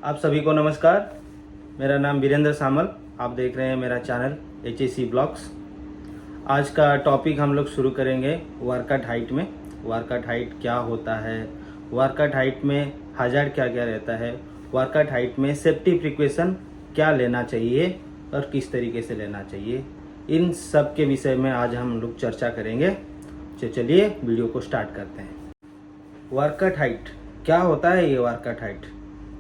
आप सभी को नमस्कार। मेरा नाम वीरेंद्र सामल। आप देख रहे हैं मेरा चैनल HAC ब्लॉग्स। आज का टॉपिक हम लोग शुरू करेंगे वर्कआउट हाइट में। वर्कआउट हाइट क्या होता है, वर्कआउट हाइट में हजार्ड क्या क्या रहता है, वर्कआउट हाइट में सेफ्टी प्रिकॉशन क्या लेना चाहिए और किस तरीके से लेना चाहिए, इन सब के विषय में आज हम लोग चर्चा करेंगे। चलिए वीडियो को स्टार्ट करते हैं। वर्कआउट हाइट क्या होता है, ये वर्कआउट हाइट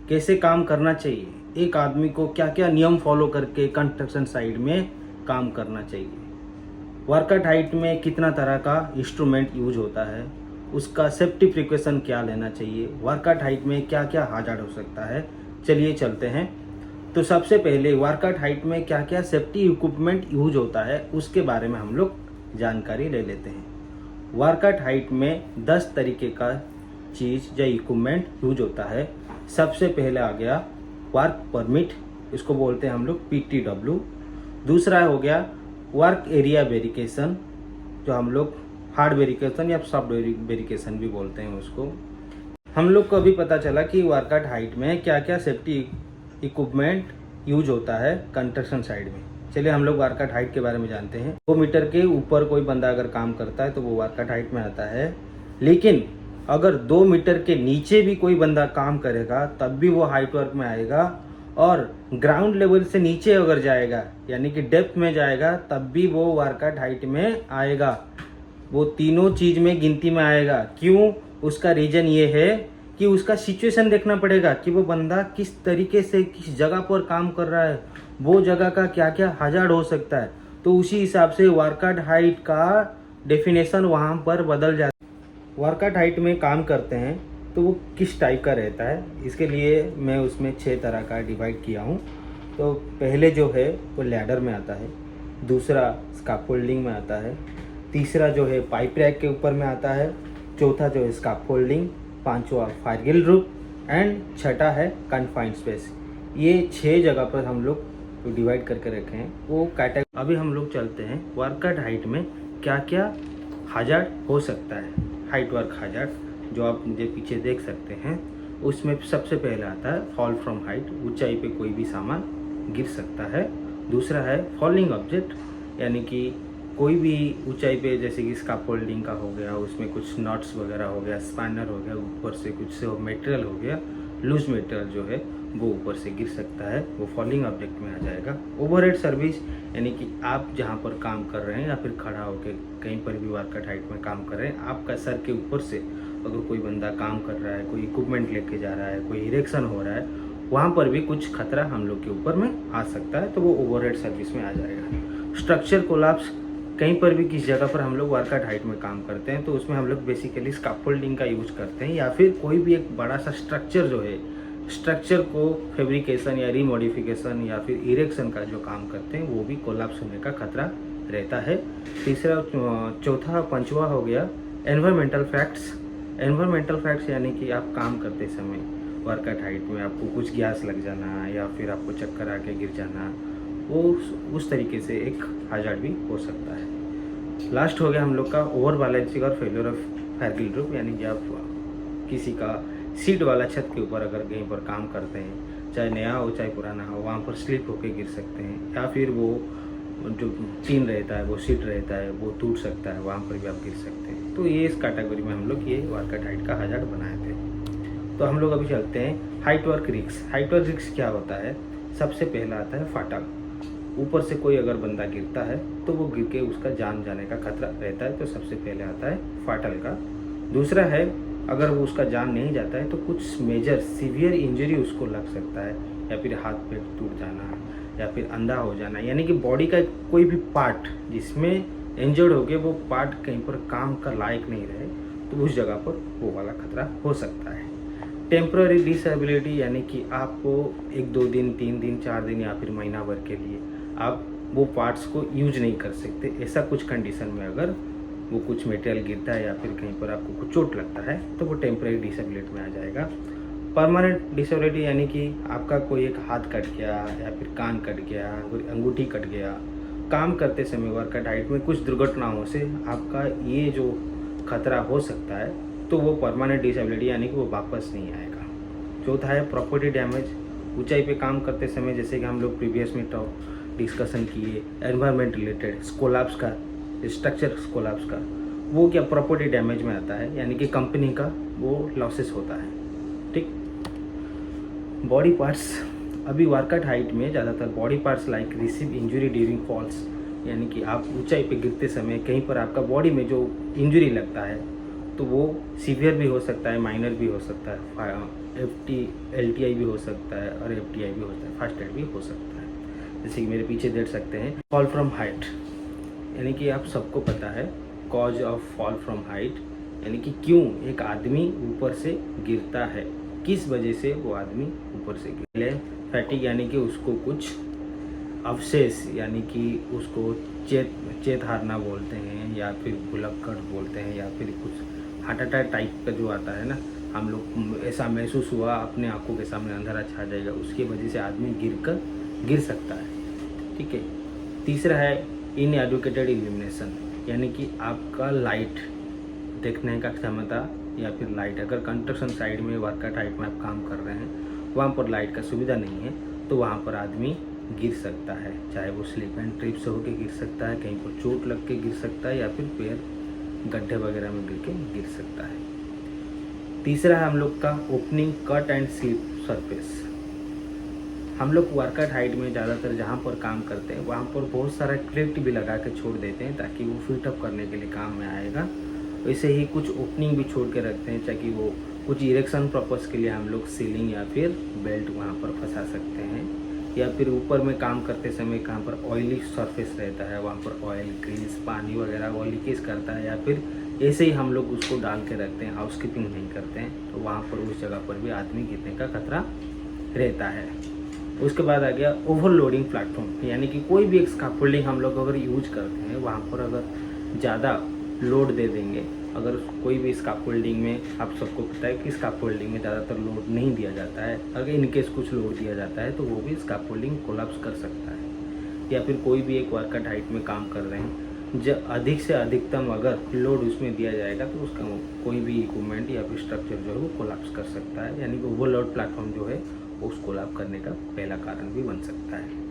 कैसे काम करना चाहिए, एक आदमी को क्या क्या नियम फॉलो करके कंस्ट्रक्शन साइड में काम करना चाहिए, वर्कआउट हाइट में कितना तरह का इंस्ट्रूमेंट यूज होता है, उसका सेफ्टी प्रिकॉशन क्या लेना चाहिए, वर्कआउट हाइट में क्या क्या हार्ड हो सकता है। चलिए चलते हैं। तो सबसे पहले वर्कआउट हाइट में क्या क्या सेफ्टी इक्विपमेंट यूज होता है उसके बारे में हम लोग जानकारी ले लेते हैं। वर्कआउट हाइट में 10 तरीके का चीज़ या इक्विपमेंट यूज होता है। सबसे पहले आ गया वर्क परमिट, इसको बोलते हैं हम लोग PTW। दूसरा हो गया वर्क एरिया वेरिफिकेशन, जो हम लोग हार्ड वेरिफिकेशन या सॉफ्ट वेरिफिकेशन भी बोलते हैं उसको। हम लोग को अभी पता चला कि वर्कआउट हाइट में क्या क्या सेफ्टी इक्विपमेंट यूज होता है कंस्ट्रक्शन साइड में। चलिए हम लोग वर्कआउट हाइट के बारे में जानते हैं। 2 मीटर के ऊपर कोई बंदा अगर काम करता है तो वो वर्कआउट हाइट में आता है, लेकिन अगर 2 मीटर के नीचे भी कोई बंदा काम करेगा तब भी वो हाइट वर्क में आएगा, और ग्राउंड लेवल से नीचे अगर जाएगा यानी कि डेप्थ में जाएगा तब भी वो वर्कआउट हाइट में आएगा। वो तीनों चीज में गिनती में आएगा। क्यों? उसका रीजन ये है कि उसका सिचुएशन देखना पड़ेगा कि वो बंदा किस तरीके से किस जगह पर काम कर रहा है, वो जगह का क्या क्या हजार्ड हो सकता है। तो उसी हिसाब से वर्कआउट हाइट का डेफिनेशन वहाँ पर बदल जाता है। वर्कआउट हाइट में काम करते हैं तो वो किस टाइप का रहता है, इसके लिए मैं उसमें 6 तरह का डिवाइड किया हूँ। तो पहले जो है वो लैडर में आता है, दूसरा स्कैफोल्डिंग में आता है, तीसरा जो है पाइप रैक के ऊपर में आता है, चौथा जो है स्कैफोल्डिंग, पांचवा फायरगिल रूप एंड छठा है कन्फाइंड स्पेस। ये 6 जगह पर हम लोग जो डिवाइड करके रखे हैं वो कैटेगरी। अभी हम लोग चलते हैं वर्कआउट हाइट में क्या क्या हजार्ड हो सकता है। हाइट वर्क हजार्ड जो आप मुझे पीछे देख सकते हैं, उसमें सबसे पहले आता है फॉल फ्रॉम हाइट, ऊंचाई पे कोई भी सामान गिर सकता है। दूसरा है फॉलिंग ऑब्जेक्ट, यानी कि कोई भी ऊंचाई पे, जैसे कि स्कैफोल्डिंग का हो गया, उसमें कुछ नॉट्स वगैरह हो गया, स्पैनर हो गया, ऊपर से कुछ मटेरियल हो गया, लूज मटेरियल जो है वो ऊपर से गिर सकता है, वो फॉलिंग ऑब्जेक्ट में आ जाएगा। ओवरहेड सर्विस, यानी कि आप जहाँ पर काम कर रहे हैं या फिर खड़ा होकर कहीं पर भी वर्कआउट हाइट में काम कर रहे हैं, आपका सर के ऊपर से अगर कोई बंदा काम कर रहा है, कोई इक्विपमेंट लेके जा रहा है, कोई इरेक्शन हो रहा है, वहाँ पर भी कुछ खतरा हम लोग के ऊपर में आ सकता है, तो वो ओवरहेड सर्विस में आ जाएगा। स्ट्रक्चर कोलैप्स, कहीं पर भी किस जगह पर हम लोग वर्कआउट हाइट में काम करते हैं तो उसमें हम लोग बेसिकली स्कैफोल्डिंग का यूज करते हैं, या फिर कोई भी एक बड़ा सा स्ट्रक्चर जो है, स्ट्रक्चर को फैब्रिकेशन या रीमॉडिफिकेशन या फिर इरेक्शन का जो काम करते हैं वो भी कोलैप्स होने का खतरा रहता है। तीसरा, चौथा, पांचवा हो गया एनवायरमेंटल फैक्ट्स। एनवायरमेंटल फैक्ट्स यानी कि आप काम करते समय वर्कआउट हाइट में आपको कुछ गैस लग जाना या फिर आपको चक्कर आके गिर जाना, वो उस तरीके से एक हजार्ड भी हो सकता है। लास्ट हो गया हम लोग का ओवर बैलेंसिंग और फेलियर ऑफ फायरगिल रूफ, यानी जब किसी का सीट वाला छत के ऊपर अगर कहीं पर काम करते हैं, चाहे नया हो चाहे पुराना हो, वहाँ पर स्लिप होके गिर सकते हैं, या फिर वो जो टीन रहता है, वो सीट रहता है, वो टूट सकता है, वहाँ पर भी आप गिर सकते हैं। तो ये इस कैटेगरी में हम लोग ये वर्कआउट हाइट का हजार्ड बनाए थे। तो हम लोग अभी चलते हैं height work risk. Height work risk क्या होता है? सबसे पहला आता है फाटल। ऊपर से कोई अगर बंदा गिरता है तो वो गिर के उसका जान जाने का खतरा रहता है, तो सबसे पहले आता है फाटल का। दूसरा है, अगर वो उसका जान नहीं जाता है तो कुछ मेजर सीवियर इंजरी उसको लग सकता है, या फिर हाथ पैर टूट जाना या फिर अंधा हो जाना, यानी कि बॉडी का कोई भी पार्ट जिसमें इंजर्ड हो गए वो पार्ट कहीं पर काम का लायक नहीं रहे, तो उस जगह पर वो वाला खतरा हो सकता है। टेम्पररी डिसेबिलिटी, यानी कि आपको 1-2 दिन, 3 दिन, 4 दिन या फिर महीना भर के लिए आप वो पार्ट्स को यूज नहीं कर सकते। ऐसा कुछ कंडीशन में अगर वो कुछ मटेरियल गिरता है या फिर कहीं पर आपको कुछ चोट लगता है तो वो टेम्पररी डिसेबिलिटी में आ जाएगा। परमानेंट डिसेबिलिटी, यानी कि आपका कोई एक हाथ कट गया या फिर कान कट गया, कोई अंगूठी कट गया, काम करते समय वर्कआउट हाइट में कुछ दुर्घटनाओं से आपका ये जो खतरा हो सकता है, तो वो परमानेंट डिसेबिलिटी यानी कि वो वापस नहीं आएगा। चौथा है प्रॉपर्टी डैमेज, ऊंचाई पे काम करते समय जैसे कि हम लोग प्रीवियस में डिस्कशन किए एनवायरनमेंट रिलेटेड कोलैप्स का, स्ट्रक्चर कोलैप्स का, वो क्या प्रॉपर्टी डैमेज में आता है, यानी कि कंपनी का वो लॉसेस होता है। ठीक। बॉडी पार्ट्स, अभी वर्कआउट हाइट में ज़्यादातर body parts like receive injury during falls, यानी कि आप ऊंचाई पे गिरते समय कहीं पर आपका बॉडी में जो इंजरी लगता है तो वो सीवियर भी हो सकता है, माइनर भी हो सकता है, LTI भी हो सकता है और FTI भी होता है, फर्स्ट एड भी हो सकता है। जैसे कि मेरे पीछे देख सकते हैं फॉल फ्रॉम हाइट, यानी कि आप सबको पता है cause of fall from height, यानी कि क्यों एक आदमी ऊपर से गिरता है, किस वजह से वो आदमी ऊपर से गिरे। फैटिग, यानी कि उसको कुछ अवशेष, यानी कि उसको चेत हारना बोलते हैं या फिर भुलक्कड़ बोलते हैं या फिर कुछ हार्ट अटैक टाइप का जो आता है ना, हम लोग ऐसा महसूस हुआ अपने आंखों के सामने अंधेरा छा जाएगा, उसकी वजह से आदमी गिर सकता है। ठीक है। तीसरा है इनएडुकेटेड इल्यूमिनेशन, यानी कि आपका लाइट देखने का क्षमता या फिर लाइट, अगर कंस्ट्रक्शन साइड में वर्कआउट हाइट में आप काम कर रहे हैं वहाँ पर लाइट का सुविधा नहीं है तो वहाँ पर आदमी गिर सकता है, चाहे वो स्लिप एंड ट्रिप से होकर गिर सकता है, कहीं पर चोट लग के गिर सकता है या फिर पैर गड्ढे वगैरह में गिर सकता है। तीसरा है हम लोग का opening cut and slip surface. हम लोग वर्कआउट हाइट में ज़्यादातर जहाँ पर काम करते हैं वहाँ पर बहुत सारा क्लिप भी लगा के छोड़ देते हैं ताकि वो फिटअप करने के लिए काम में आएगा। वैसे ही कुछ ओपनिंग भी छोड़ के रखते हैं ताकि वो कुछ इरेक्शन पर्पज़ के लिए हम लोग सीलिंग या फिर बेल्ट वहाँ पर फंसा सकते हैं, या फिर ऊपर में काम करते समय कहाँ पर ऑयली सरफेस रहता है वहाँ पर ऑयल ग्रीस पानी वगैरह वो लीकेज करता है, या फिर ऐसे ही हम लोग उसको डाल के रखते हैं, हाउसकीपिंग नहीं करते हैं, तो वहाँ पर उस जगह पर भी आदमी गिरने का खतरा रहता है। उसके बाद आ गया ओवरलोडिंग प्लेटफॉर्म, यानी कि कोई भी एक स्कैफोल्डिंग हम लोग अगर यूज करते हैं वहाँ पर अगर ज़्यादा लोड दे देंगे, अगर कोई भी स्कैफोल्डिंग में आप सबको पता है कि स्कैफोल्डिंग में ज़्यादातर लोड नहीं दिया जाता है, अगर इनकेस कुछ लोड दिया जाता है तो वो भी स्कैफोल्डिंग कोलैप्स कर सकता है। या फिर कोई भी एक वर्कआउट हाइट में काम कर रहे हैं, जब अधिक से अधिकतम अगर लोड उसमें दिया जाएगा तो उसका कोई भी इक्विपमेंट या फिर स्ट्रक्चर जो है वो कोलैप्स कर सकता है, यानी कि ओवरलोड प्लेटफॉर्म जो है उस कोलैप्स करने का पहला कारण भी बन सकता है।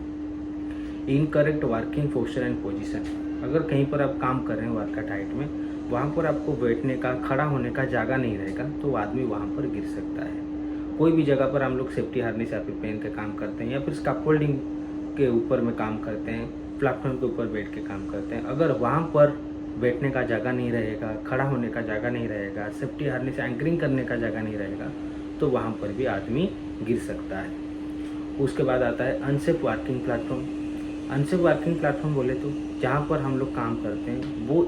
Incorrect working posture and position, अगर कहीं पर आप काम कर रहे हैं वर्कआउट हाइट में, वहाँ पर आपको बैठने का खड़ा होने का जगह नहीं रहेगा तो आदमी वहाँ पर गिर सकता है। कोई भी जगह पर हम लोग सेफ्टी हार्नेस या फिर पहन के काम करते हैं या फिर स्कैफोल्डिंग के ऊपर में काम करते हैं, प्लेटफॉर्म के ऊपर बैठ के काम करते हैं, अगर वहाँ पर बैठने का जगह नहीं रहेगा, खड़ा होने का जगह नहीं रहेगा, सेफ्टी हार्नेस एंकरिंग करने का जगह नहीं रहेगा तो वहाँ पर भी आदमी गिर सकता है। उसके बाद आता है unsafe working platform. Unsafe working platform बोले तो जहाँ पर हम लोग काम करते हैं वो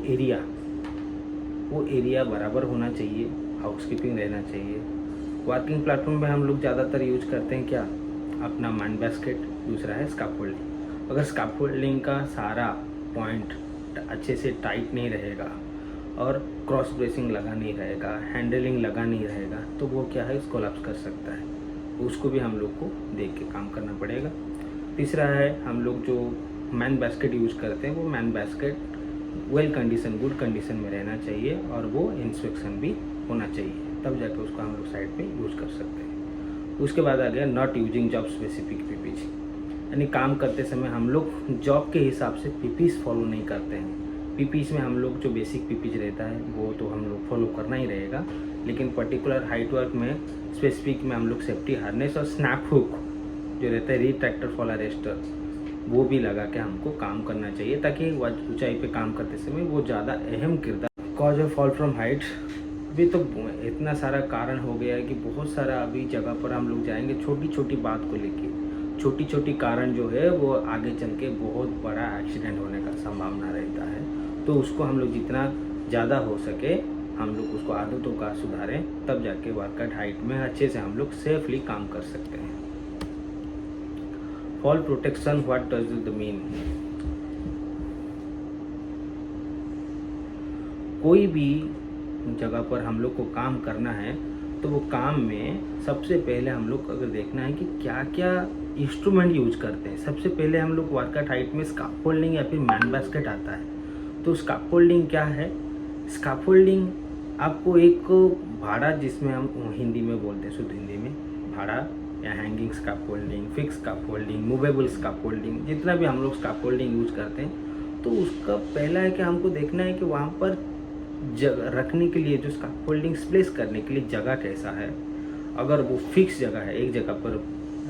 एरिया बराबर होना चाहिए, हाउसकीपिंग रहना चाहिए। वर्किंग प्लेटफॉर्म में हम लोग ज़्यादातर यूज करते हैं क्या, अपना मैन बास्केट, दूसरा है स्कैफोल्डिंग। अगर स्कैफोल्डिंग का सारा पॉइंट अच्छे से टाइट नहीं रहेगा और क्रॉस ब्रेसिंग लगा नहीं रहेगा, हैंडलिंग लगा नहीं रहेगा तो वो क्या है कोलैप्स कर सकता है, उसको भी हम लोग को देख के काम करना पड़ेगा। तीसरा है हम लोग जो मैन बास्केट यूज़ करते हैं वो man basket well condition, good condition में रहना चाहिए और वो इंस्पेक्शन भी होना चाहिए, तब जाकर उसको हम लोग साइड पे यूज़ कर सकते हैं। उसके बाद आ गया not using job specific PPs, यानी काम करते समय हम लोग जॉब के हिसाब से पीपीज फॉलो नहीं करते हैं। पीपीज में हम लोग जो बेसिक पीपीज रहता है वो तो हम लोग फॉलो करना ही रहेगा, लेकिन पर्टिकुलर हाइट वर्क में स्पेसिफिक में हम लोग सेफ्टी हार्नेस और स्नैप हुक जो रहता है रिट्रैक्टर फॉल अरेस्टर वो भी लगा के हमको काम करना चाहिए ताकि ऊंचाई पे काम करते समय वो ज़्यादा अहम किरदार। Cause of fall from height, अभी तो इतना सारा कारण हो गया है कि बहुत सारा अभी जगह पर हम लोग जाएंगे छोटी छोटी बात को लेके, छोटी छोटी कारण जो है वो आगे चल के बहुत बड़ा एक्सीडेंट होने का संभावना रहता है, तो उसको हम लोग जितना ज़्यादा हो सके हम लोग उसको आदतों का सुधारें, तब जाके वर्कआउट हाइट में अच्छे से हम लोग सेफली काम कर सकते हैं। Fall protection, what does it mean? कोई भी जगह पर हम लोग को काम करना है तो वो काम में सबसे पहले हम लोग अगर देखना है कि क्या क्या इंस्ट्रूमेंट यूज करते हैं। सबसे पहले हम लोग वर्कआउट हाइट में स्कैफोल्डिंग या फिर मैन बास्केट आता है। तो स्कैफोल्डिंग क्या है? स्कैफोल्डिंग आपको एक भाड़ा, जिसमें हम हिंदी में बोलते हैं, शुद्ध हिंदी में भाड़ा या hanging scarf holding, fix scarf holding, movable scarf holding, जितना भी हम लोग स्काफ होल्डिंग यूज करते हैं, तो उसका पहला है कि हमको देखना है कि वहाँ पर जगह रखने के लिए जो स्काफ होल्डिंग प्लेस करने के लिए जगह कैसा है। अगर वो फिक्स जगह है, एक जगह पर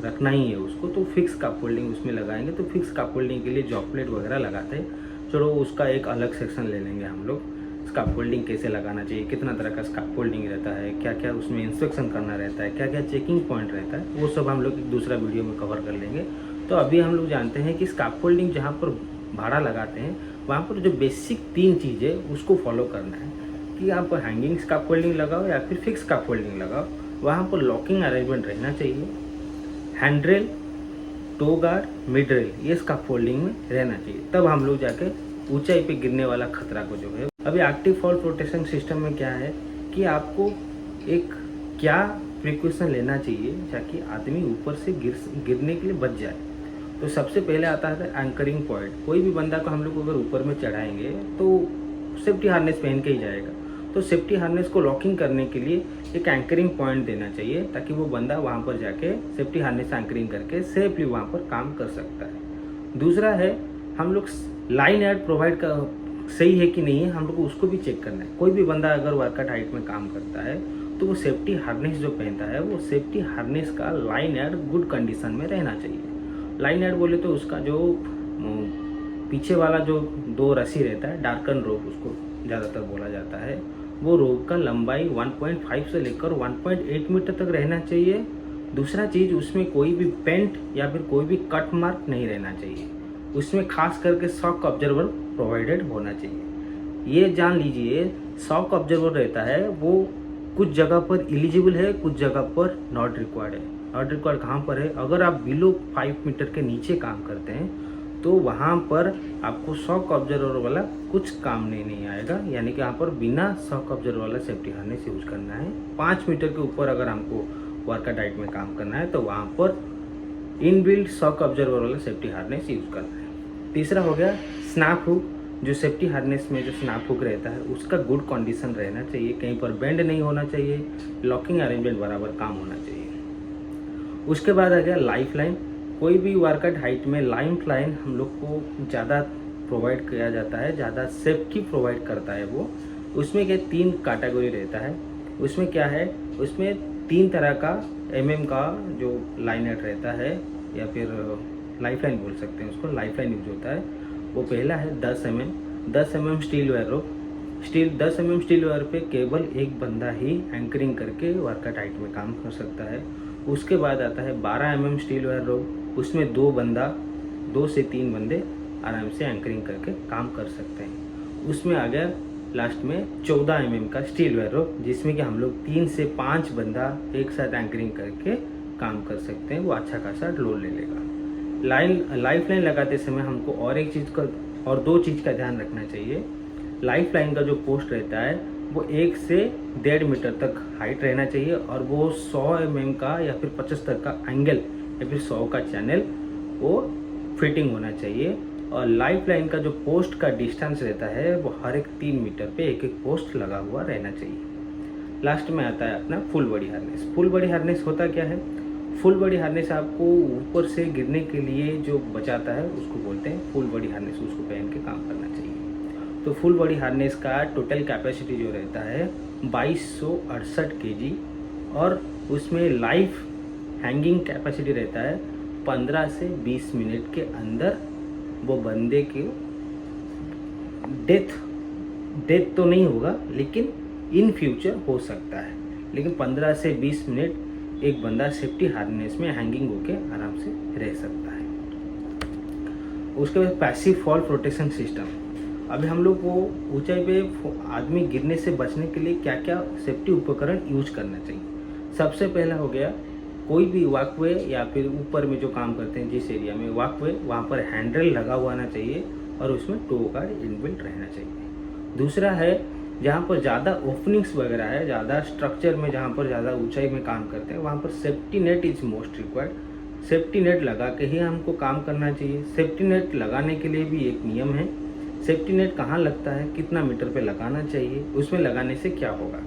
रखना ही है उसको, तो फिक्स स्काफ होल्डिंग उसमें लगाएंगे। तो फिक्स स्काफ होल्डिंग के लिए जॉब प्लेट वगैरह लगाते हैं, चलो उसका एक अलग सेक्शन ले लेंगे हम लोग। स्काफ होल्डिंग कैसे लगाना चाहिए, कितना तरह का स्काफ होल्डिंग रहता है, क्या क्या उसमें इंस्पेक्शन करना रहता है, क्या क्या चेकिंग पॉइंट रहता है, वो सब हम लोग एक दूसरा वीडियो में कवर कर लेंगे। तो अभी हम लोग जानते हैं कि स्काफ होल्डिंग जहाँ पर भाड़ा लगाते हैं वहाँ पर जो बेसिक 3 चीज़ें उसको फॉलो करना है कि आप हैंगिंग स्काफ होल्डिंग लगाओ या फिर फिक्स स्काफ होल्डिंग लगाओ। वहाँ पर लॉकिंग अरेंजमेंट रहना चाहिए, हैंड्रेल, टो गार्ड, मिड रेल, ये स्काफ होल्डिंग में रहना चाहिए। तब हम लोग जाके ऊंचाई पे गिरने वाला खतरा को जो है। अभी एक्टिव फॉल प्रोटेक्शन सिस्टम में क्या है कि आपको एक क्या प्रिकॉशन लेना चाहिए ताकि आदमी ऊपर से गिरने के लिए बच जाए। तो सबसे पहले आता है एंकरिंग पॉइंट। कोई भी बंदा को हम लोग अगर ऊपर में चढ़ाएंगे तो सेफ्टी हार्नेस पहन के ही जाएगा, तो सेफ्टी हार्नेस को लॉकिंग करने के लिए एक एंकरिंग पॉइंट देना चाहिए ताकि वो बंदा वहाँ पर जाके सेफ्टी हार्नेस एंकरिंग करके सेफली वहाँ पर काम कर सकता है। दूसरा है हम लोग लाइन एड प्रोवाइड कर सही है कि नहीं है, हम लोग को उसको भी चेक करना है। कोई भी बंदा अगर वर्कआउट हाइट में काम करता है तो वो सेफ्टी हार्नेस जो पहनता है वो सेफ्टी हार्नेस का लाइन एड गुड कंडीशन में रहना चाहिए। लाइन एड बोले तो उसका जो पीछे वाला जो 2 रस्सी रहता है, डार्कन रोप उसको ज़्यादातर बोला जाता है, वो रोप का लंबाई 1.5 से लेकर 1.8 मीटर तक रहना चाहिए। दूसरा चीज़, उसमें कोई भी पेंट या फिर कोई भी कट मार्क नहीं रहना चाहिए। उसमें खास करके शॉक ऑब्जर्वर प्रोवाइडेड होना चाहिए। ये जान लीजिए, शॉक ऑब्जर्वर रहता है वो कुछ जगह पर एलिजिबल है, कुछ जगह पर नॉट रिक्वायर्ड है। नॉट रिक्वायर्ड कहाँ पर है? अगर आप बिलो 5 मीटर के नीचे काम करते हैं तो वहाँ पर आपको शॉक ऑब्जर्वर वाला कुछ काम नहीं आएगा, यानी कि यहाँ पर बिना शॉक ऑब्जर्वर वाला सेफ्टी हार्नेस यूज करना है। 5 मीटर के ऊपर अगर हमको वर्कआउट हाइट में काम करना है तो वहाँ पर इनबिल्ट शॉक ऑब्जर्वर वाला सेफ्टी हार्नेस यूज करना है। तीसरा हो गया स्नैप हुक। जो सेफ्टी हार्नेस में जो स्नैप हुक रहता है उसका गुड कंडीशन रहना चाहिए, कहीं पर बेंड नहीं होना चाहिए, लॉकिंग अरेंजमेंट बराबर काम होना चाहिए। उसके बाद आ गया लाइफ लाइन। कोई भी वर्कआउट हाइट में लाइफ लाइन हम लोग को ज़्यादा प्रोवाइड किया जाता है, ज़्यादा सेफ्टी प्रोवाइड करता है वो। उसमें क्या 3 कैटेगरी रहता है। उसमें क्या है, उसमें 3 तरह का का जो लाइनेट रहता है या फिर लाइफ लाइन बोल सकते हैं उसको, लाइफ लाइन यूज होता है। वो पहला है 10 mm steel wire rope. 10 mm steel wire पे केवल एक बंदा ही एंकरिंग करके वर्कआउट हाइट में काम कर सकता है। उसके बाद आता है 12 mm स्टील वायर रोप। उसमें 2 से 3 बंदे आराम से एंकरिंग करके काम कर सकते हैं। उसमें आ गया लास्ट में 14 mm का स्टील वायर रोप, जिसमें कि हम लोग 3 से 5 बंदा एक साथ एंकरिंग करके काम कर सकते हैं। वो अच्छा खासा लोड ले लेगा। लाइफ लाइन लगाते समय हमको और 2 चीज़ का ध्यान रखना चाहिए। लाइफ लाइन का जो पोस्ट रहता है वो 1 से 1.5 मीटर तक हाइट रहना चाहिए और वो 100 mm का या फिर 75 का एंगल या फिर 100 का चैनल वो फिटिंग होना चाहिए। और लाइफ लाइन का जो पोस्ट का डिस्टेंस रहता है वो हर एक 3 मीटर पे एक पोस्ट लगा हुआ रहना चाहिए। लास्ट में आता है अपना full body harness. Full body harness होता क्या है? फुल बॉडी हार्नेस आपको ऊपर से गिरने के लिए जो बचाता है उसको बोलते हैं फुल बॉडी हार्नेस। उसको पहन के काम करना चाहिए। तो फुल बॉडी हार्नेस का टोटल कैपेसिटी जो रहता है 2268 kg और उसमें लाइफ हैंगिंग कैपेसिटी रहता है 15 से 20 मिनट के अंदर वो बंदे के डेथ तो नहीं होगा, लेकिन इन फ्यूचर हो सकता है। लेकिन 15 से 20 मिनट एक बंदा सेफ्टी हार्नेस में हैंगिंग होके आराम से रह सकता है। उसके बाद पैसिव फॉल प्रोटेक्शन सिस्टम। अभी हम लोग को ऊंचाई पे आदमी गिरने से बचने के लिए क्या क्या सेफ्टी उपकरण यूज करना चाहिए। सबसे पहला हो गया, कोई भी वॉकवे या फिर ऊपर में जो काम करते हैं जिस एरिया में वॉकवे, वहाँ पर हैंडल लगा हुआ आना चाहिए और उसमें टो गार्ड इनबिल्ट रहना चाहिए। दूसरा है, जहाँ पर ज़्यादा ओपनिंग्स वगैरह है, ज़्यादा स्ट्रक्चर में जहाँ पर ज़्यादा ऊंचाई में काम करते हैं, वहाँ पर safety net is most required. Safety net लगा के ही हमको काम करना चाहिए। सेफ्टी नेट लगाने के लिए भी एक नियम है। सेफ्टी नेट कहाँ लगता है, कितना मीटर पे लगाना चाहिए, उसमें लगाने से क्या होगा।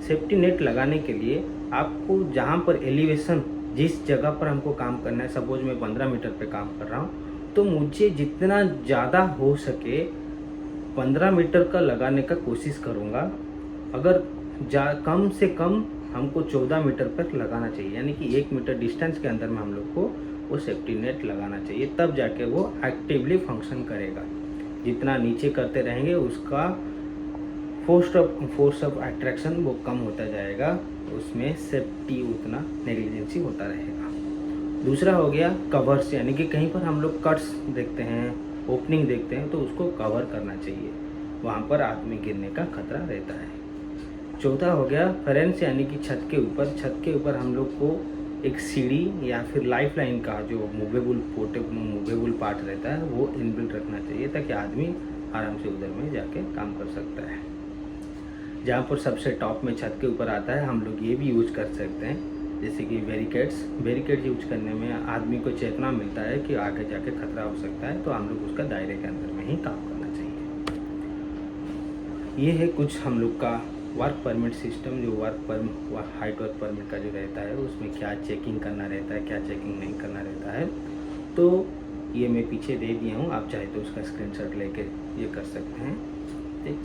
सेफ्टी नेट लगाने के लिए आपको जहाँ पर एलिवेशन जिस जगह पर हमको काम करना है, सपोज मैं 15 मीटर पे काम कर रहा हूँ, तो मुझे जितना ज़्यादा हो सके 15 मीटर का लगाने का कोशिश करूँगा। अगर कम से कम हमको 14 मीटर पर लगाना चाहिए, यानी कि 1 मीटर डिस्टेंस के अंदर में हम लोग को वो सेफ्टी नेट लगाना चाहिए, तब जाके वो एक्टिवली फंक्शन करेगा। जितना नीचे करते रहेंगे उसका फोर्स ऑफ अट्रैक्शन वो कम होता जाएगा, उसमें सेफ्टी उतना नेग्लिजेंसी होता रहेगा। दूसरा हो गया कवर्स, यानी कि कहीं पर हम लोग कट्स देखते हैं, ओपनिंग देखते हैं, तो उसको कवर करना चाहिए, वहाँ पर आदमी गिरने का खतरा रहता है। चौथा हो गया फेरेंस, यानी कि छत के ऊपर हम लोग को एक सीढ़ी या फिर लाइफ लाइन का जो मूवेबल पार्ट रहता है वो इनबिल्ट रखना चाहिए, ताकि आदमी आराम से उधर में जाके काम कर सकता है। जहाँ पर सबसे टॉप में छत के ऊपर आता है, हम लोग ये भी यूज कर सकते हैं, जैसे कि बैरिकेड्स यूज करने में आदमी को चेतना मिलता है कि आगे जाके खतरा हो सकता है, तो हम लोग उसका दायरे के अंदर में ही काम करना चाहिए। ये है कुछ हम लोग का वर्क परमिट सिस्टम, जो हाइट वर्क परमिट का जो रहता है उसमें क्या चेकिंग करना रहता है, क्या चेकिंग नहीं करना रहता है। तो ये मैं पीछे दे दिया हूँ, आप चाहे तो उसका स्क्रीनशॉट लेके ये कर सकते हैं। ठीक,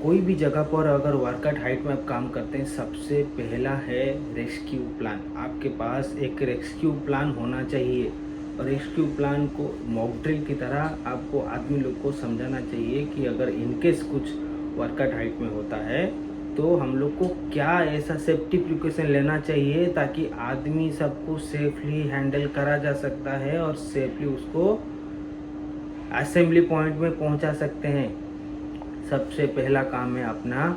कोई भी जगह पर अगर वर्कआउट हाइट में आप काम करते हैं, सबसे पहला है रेस्क्यू प्लान। आपके पास एक रेस्क्यू प्लान होना चाहिए, और रेस्क्यू प्लान को मॉक ड्रिल की तरह आपको आदमी लोग को समझाना चाहिए कि अगर इनकेस कुछ वर्कआउट हाइट में होता है तो हम लोग को क्या ऐसा सेफ्टी प्रिकॉशन लेना चाहिए, ताकि आदमी सबको सेफली हैंडल करा जा सकता है और सेफली उसको असेंबली पॉइंट में पहुंचा सकते हैं। सबसे पहला काम है अपना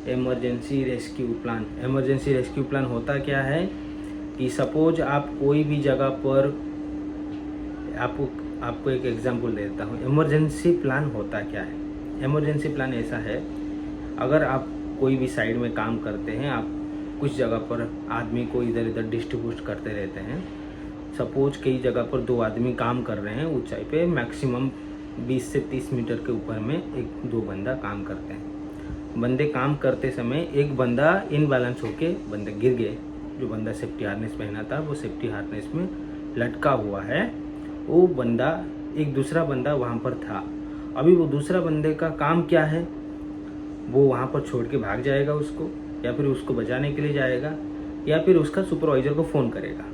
emergency rescue plan. Emergency rescue plan होता क्या है कि सपोज आप कोई भी जगह पर, आपको एक एग्जांपल दे देता हूँ। इमरजेंसी प्लान होता क्या है? इमरजेंसी प्लान ऐसा है, अगर आप कोई भी साइड में काम करते हैं, आप कुछ जगह पर आदमी को इधर इधर डिस्ट्रीब्यूट करते रहते हैं। सपोज कई जगह पर 2 आदमी काम कर रहे हैं, ऊंचाई पे मैक्सिमम 20 से 30 मीटर के ऊपर में 1-2 बंदा काम करते हैं। बंदे काम करते समय एक बंदा इनबैलेंस होके बंदे गिर गए। जो बंदा सेफ्टी हार्नेस पहना था वो सेफ्टी हार्नेस में लटका हुआ है। वो बंदा, एक दूसरा बंदा वहाँ पर था। अभी वो दूसरा बंदे का काम क्या है? वो वहाँ पर छोड़ के भाग जाएगा उसको, या फिर उसको बचाने के लिए जाएगा, या फिर उसका सुपरवाइजर को फ़ोन करेगा।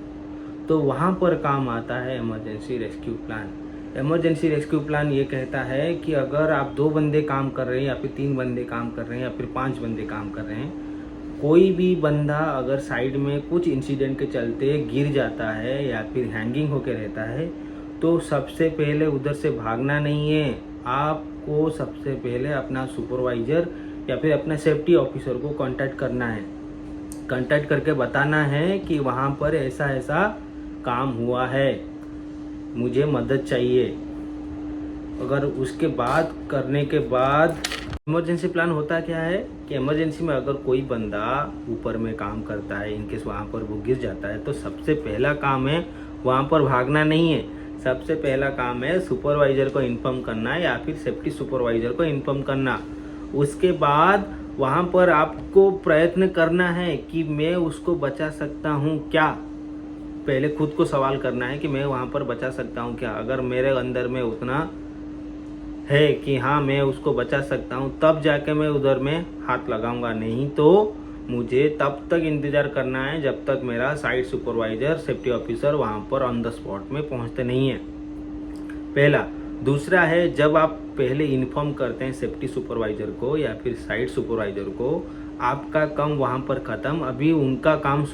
तो वहाँ पर काम आता है emergency rescue plan. Emergency rescue plan ये कहता है कि अगर आप 2 बंदे काम कर रहे हैं, या फिर 3 बंदे काम कर रहे हैं, या फिर 5 बंदे काम कर रहे हैं, कोई भी बंदा अगर साइड में कुछ इंसिडेंट के चलते गिर जाता है या फिर हैंगिंग होके रहता है, तो सबसे पहले उधर से भागना नहीं है। आपको सबसे पहले अपना सुपरवाइजर या फिर अपना सेफ्टी ऑफिसर को कांटेक्ट करना है। कांटेक्ट करके बताना है कि वहाँ पर ऐसा ऐसा काम हुआ है, मुझे मदद चाहिए। अगर उसके बाद करने के बाद इमरजेंसी प्लान होता क्या है कि इमरजेंसी में अगर कोई बंदा ऊपर में काम करता है, इनकेस वहाँ पर वो गिर जाता है, तो सबसे पहला काम है वहाँ पर भागना नहीं है। सबसे पहला काम है सुपरवाइजर को इन्फॉर्म करना है, या फिर सेफ्टी सुपरवाइजर को इन्फॉर्म करना। उसके बाद वहाँ पर आपको प्रयत्न करना है कि मैं उसको बचा सकता हूँ क्या। पहले खुद को सवाल करना है कि मैं वहाँ पर बचा सकता हूँ क्या। अगर मेरे अंदर में उतना है कि हाँ मैं उसको बचा सकता हूँ, तब जाके मैं उधर में हाथ लगाऊंगा, नहीं तो मुझे तब तक इंतज़ार करना है जब तक मेरा साइट सुपरवाइजर, सेफ्टी ऑफिसर वहाँ पर ऑन द स्पॉट में पहुँचते नहीं है। पहला। दूसरा है, जब आप पहले इन्फॉर्म करते हैं सेफ्टी सुपरवाइजर को या फिर साइट सुपरवाइजर को, आपका काम वहाँ पर ख़त्म। अभी उनका काम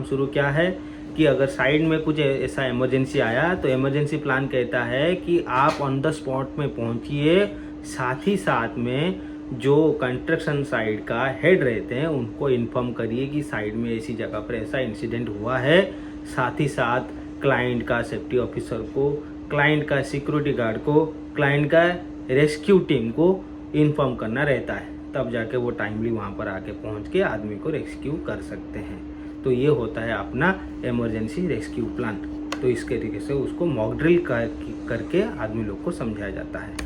शुरू क्या है कि अगर साइड में कुछ ऐसा इमरजेंसी आया तो इमरजेंसी प्लान कहता है कि आप ऑन द स्पॉट में पहुंचिए। साथ ही साथ में जो कंस्ट्रक्शन साइट का हेड रहते हैं उनको इन्फॉर्म करिए कि साइड में ऐसी जगह पर ऐसा इंसिडेंट हुआ है। साथ ही साथ क्लाइंट का सेफ्टी ऑफिसर को, क्लाइंट का सिक्योरिटी गार्ड को, क्लाइंट का रेस्क्यू टीम को इन्फॉर्म करना रहता है। तब जाके वो टाइमली वहाँ पर आके पहुँच के आदमी को रेस्क्यू कर सकते हैं। तो ये होता है अपना इमरजेंसी रेस्क्यू प्लान। तो इस तरीके से उसको मॉक ड्रिल करके आदमी लोग को समझाया जाता है।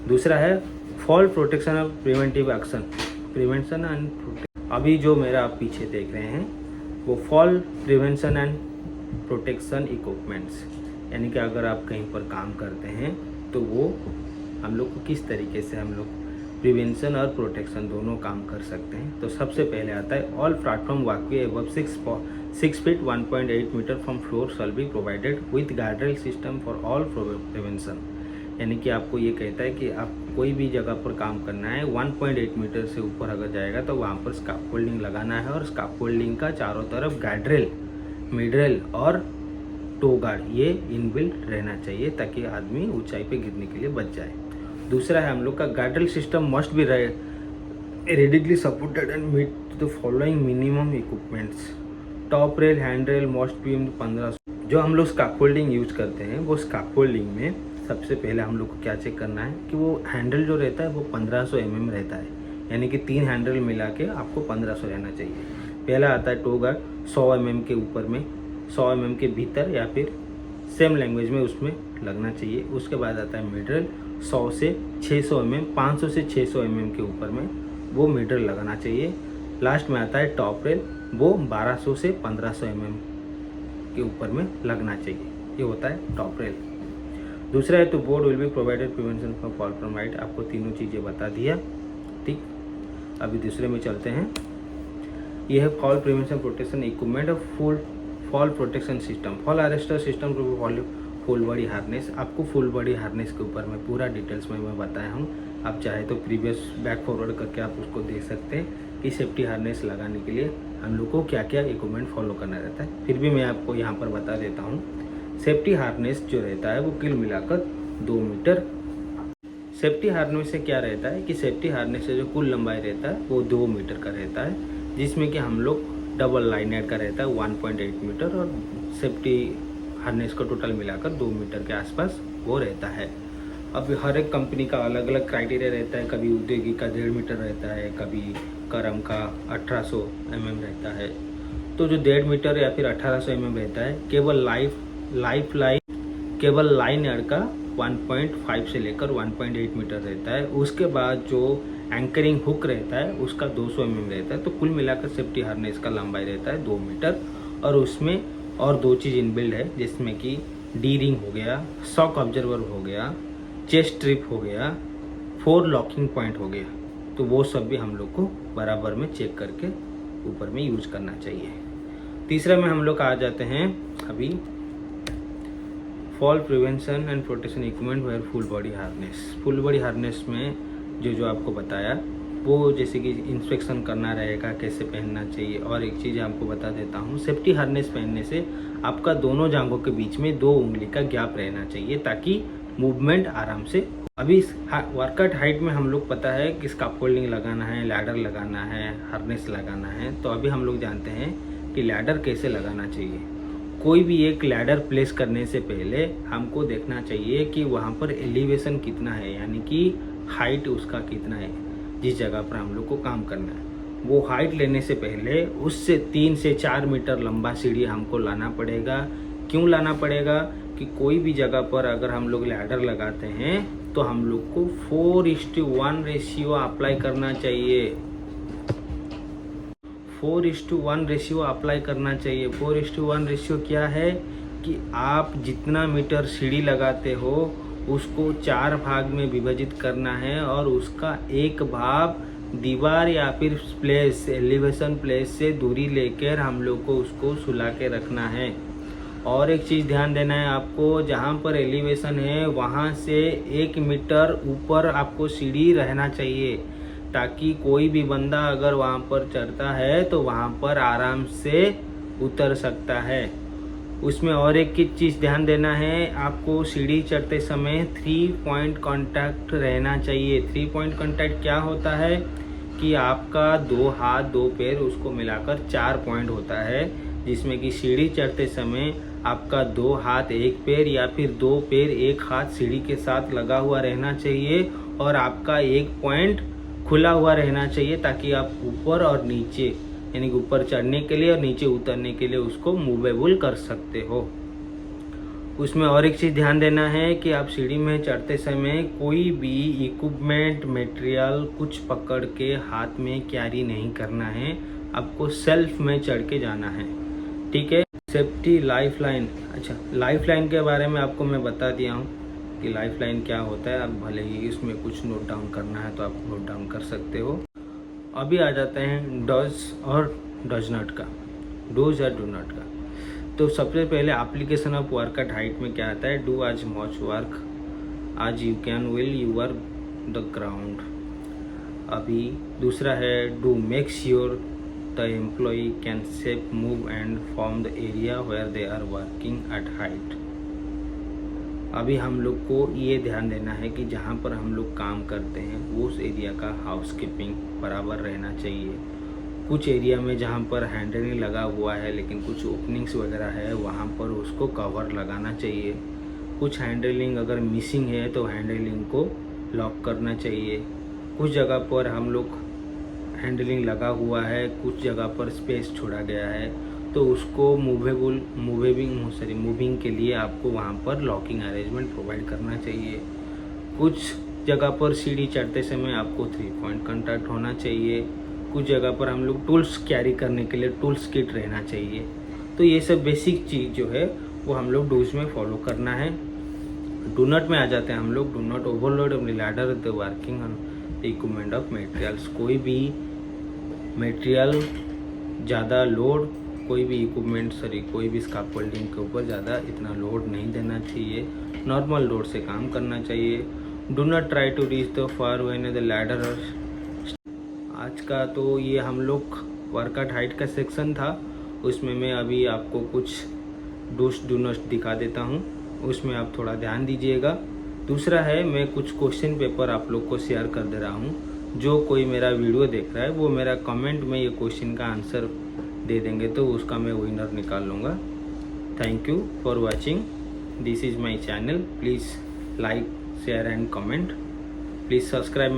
दूसरा है फॉल प्रोटेक्शन और प्रिवेंटिव एक्शन। प्रिवेंशन एंड अभी जो मेरा आप पीछे देख रहे हैं वो fall prevention and protection equipments, यानी कि अगर आप कहीं पर काम करते हैं तो वो हम लोग को किस तरीके से हम लोग प्रिवेंशन और प्रोटेक्शन दोनों काम कर सकते हैं। तो सबसे पहले आता है all platform walkway above 6 feet 1.8 metre from floor shall be provided with guardrail system for all prevention. यानी कि आपको ये कहता है कि आप कोई भी जगह पर काम करना है 1.8 मीटर से ऊपर अगर जाएगा तो वहाँ पर स्काफोल्डिंग लगाना है, और स्काफोल्डिंग का चारों तरफ गार्डरेल, मिडरेल और टो गार्ड ये इनबिल्ट रहना चाहिए ताकि आदमी ऊंचाई पे गिरने के लिए बच जाए। दूसरा है हम लोग का guardrail system must be readily supported and meet the following minimum equipments. Top rail, hand rail must be 1500। जो हम लोग स्काफोल्डिंग यूज करते हैं वो स्काफोल्डिंग में सबसे पहले हम लोग को क्या चेक करना है कि वो हैंडल जो रहता है वो 1500 mm रहता है, यानी कि 3 हैंडल मिला के आपको 1500 रहना चाहिए। पहला आता है टो गार्ड 100 mm के ऊपर में, 100 mm के भीतर या फिर सेम लैंग्वेज में उसमें लगना चाहिए। उसके बाद आता है मिडल 100 से 600 mm, 500 से 600 mm के ऊपर में वो मिडल लगाना चाहिए। लास्ट में आता है टॉप रेल, वो 1200 से 1500 mm के ऊपर में लगना चाहिए। ये होता है टॉप रेल। दूसरा है तो board will be provided prevention for fall from height. आपको तीनों चीज़ें बता दिया, ठीक। अभी दूसरे में चलते हैं। ये है fall prevention protection equipment of fall protection system, fall arrester system to full body harness. आपको फुल बॉडी हार्नेस के ऊपर मैं पूरा डिटेल्स में मैं बताया हूँ। आप चाहे तो प्रीवियस बैक फॉरवर्ड करके आप उसको देख सकते हैं कि सेफ्टी हार्नेस लगाने के लिए हम लोग को क्या क्या इक्विपमेंट फॉलो करना रहता है। फिर भी मैं आपको यहाँ पर बता देता हूँ। सेफ्टी हार्नेस जो रहता है वो कुल मिलाकर 2 मीटर। सेफ्टी हार्नेस से क्या रहता है कि सेफ्टी हार्नेस से जो कुल लंबाई रहता है वो 2 मीटर का रहता है, जिसमें कि हम लोग डबल लाइनेड का रहता है 1.8 मीटर, और सेफ्टी हार्नेस को टोटल मिलाकर 2 मीटर के आसपास वो रहता है। अब हर एक कंपनी का अलग अलग क्राइटेरिया रहता है। कभी औद्योगिक का 1.5 मीटर रहता है, कभी करम का 1800 mm रहता है। तो जो 1.5 मीटर या फिर 1800 mm रहता है केबल लाइन एड का 1.5 से लेकर 1.8 मीटर रहता है। उसके बाद जो एंकरिंग हुक रहता है उसका 200 mm रहता है। तो कुल मिलाकर सेफ्टी हार्नेस का लंबाई रहता है 2 मीटर, और उसमें और 2 चीज़ इनबिल्ड है, जिसमें कि डी रिंग हो गया, शॉक ऑब्जर्वर हो गया, चेस्ट स्ट्रिप हो गया, 4 लॉकिंग पॉइंट हो गया। तो वो सब भी हम लोग को बराबर में चेक करके ऊपर में यूज करना चाहिए। तीसरा में हम लोग आ जाते हैं अभी fall prevention and protection equipment wear full body harness. Full body harness में जो आपको बताया वो जैसे कि इंस्पेक्शन करना रहेगा, कैसे पहनना चाहिए। और एक चीज़ आपको बता देता हूँ, सेफ्टी हार्नेस पहनने से आपका दोनों जांघों के बीच में 2 उंगली का गैप रहना चाहिए ताकि मूवमेंट आराम से। अभी वर्कआउट हाइट में हम लोग पता है कि स्काफोल्डिंग लगाना है, लैडर लगाना है, हार्नेस लगाना है। तो अभी हम लोग जानते हैं कि लैडर कैसे लगाना चाहिए। कोई भी एक लैडर प्लेस करने से पहले हमको देखना चाहिए कि वहाँ पर एलिवेशन कितना है, यानी कि हाइट उसका कितना है जिस जगह पर हम लोग को काम करना है। वो हाइट लेने से पहले उससे 3 से 4 मीटर लंबा सीढ़ी हमको लाना पड़ेगा। क्यों लाना पड़ेगा कि कोई भी जगह पर अगर हम लोग लैडर लगाते हैं तो हम लोग को 4:1 रेशियो अप्लाई करना चाहिए। 4:1 रेशियो अप्लाई करना चाहिए। 4:1 रेशियो क्या है कि आप जितना मीटर सीढ़ी लगाते हो उसको 4 भाग में विभाजित करना है, और उसका एक भाग दीवार या फिर प्लेस, एलिवेशन प्लेस से दूरी लेकर हम लोग को उसको सुला के रखना है। और एक चीज़ ध्यान देना है आपको, जहाँ पर एलिवेशन है वहाँ से 1 मीटर ऊपर आपको सीढ़ी रहना चाहिए, ताकि कोई भी बंदा अगर वहाँ पर चढ़ता है तो वहाँ पर आराम से उतर सकता है। उसमें और एक चीज़ ध्यान देना है आपको, सीढ़ी चढ़ते समय 3 पॉइंट कांटेक्ट रहना चाहिए। 3 पॉइंट कांटेक्ट क्या होता है कि आपका 2 हाथ 2 पैर उसको मिलाकर 4 पॉइंट होता है, जिसमें कि सीढ़ी चढ़ते समय आपका 2 हाथ 1 पैर या फिर 2 पैर 1 हाथ सीढ़ी के साथ लगा हुआ रहना चाहिए, और आपका 1 पॉइंट खुला हुआ रहना चाहिए ताकि आप ऊपर और नीचे, यानी कि ऊपर चढ़ने के लिए और नीचे उतरने के लिए उसको मूवेबल कर सकते हो। उसमें और एक चीज़ ध्यान देना है कि आप सीढ़ी में चढ़ते समय कोई भी इक्विपमेंट मटेरियल कुछ पकड़ के हाथ में कैरी नहीं करना है, आपको सेल्फ में चढ़ के जाना है, ठीक है। सेफ्टी लाइफ लाइन, अच्छा लाइफ लाइन के बारे में आपको मैं बता दिया हूँ कि लाइफ लाइन क्या होता है। आप भले ही इसमें कुछ नोट डाउन करना है तो आप नोट डाउन कर सकते हो। अभी आ जाते हैं डज और डज नॉट का, डूज या डू नॉट का। तो सबसे पहले application of work at height में क्या आता है, do as much work as you can while you are the ground. अभी दूसरा है do make sure the employee can safe move and from the area where they are working at height. अभी हम लोग को ये ध्यान देना है कि जहाँ पर हम लोग काम करते हैं वो उस एरिया का हाउसकीपिंग बराबर रहना चाहिए। कुछ एरिया में जहाँ पर हैंडलिंग लगा हुआ है लेकिन कुछ ओपनिंग्स वगैरह है वहाँ पर उसको कवर लगाना चाहिए। कुछ हैंडलिंग अगर मिसिंग है तो हैंडलिंग को लॉक करना चाहिए। कुछ जगह पर हम लोग हैंडलिंग लगा हुआ है, कुछ जगह पर स्पेस छोड़ा गया है तो उसको मूविंग के लिए आपको वहाँ पर लॉकिंग अरेंजमेंट प्रोवाइड करना चाहिए। कुछ जगह पर सीढ़ी चढ़ते समय आपको 3 पॉइंट कांटेक्ट होना चाहिए। कुछ जगह पर हम लोग टूल्स कैरी करने के लिए टूल्स किट रहना चाहिए। तो ये सब बेसिक चीज़ जो है वो हम लोग डूज में फॉलो करना है। डू नॉट में आ जाते हैं हम लोग, do not overload the ladder the working on the equipment of materials. कोई भी मटेरियल ज़्यादा लोड, कोई भी इक्विपमेंट कोई भी स्कैफोल्डिंग के ऊपर ज़्यादा इतना लोड नहीं देना चाहिए, नॉर्मल लोड से काम करना चाहिए। Do not try to reach the far when the ladder. आज का तो ये हम लोग वर्क एट हाइट का सेक्शन था, उसमें मैं अभी आपको कुछ डूस डू नॉट दिखा देता हूँ, उसमें आप थोड़ा ध्यान दीजिएगा। दूसरा है मैं कुछ क्वेश्चन पेपर आप लोग को शेयर कर दे रहा हूँ। जो कोई मेरा वीडियो देख रहा है वो मेरा कमेंट में ये क्वेश्चन का आंसर दे देंगे तो उसका मैं विनर निकाल लूँगा। Thank you for watching, this is my channel. Please like share and comment, please subscribe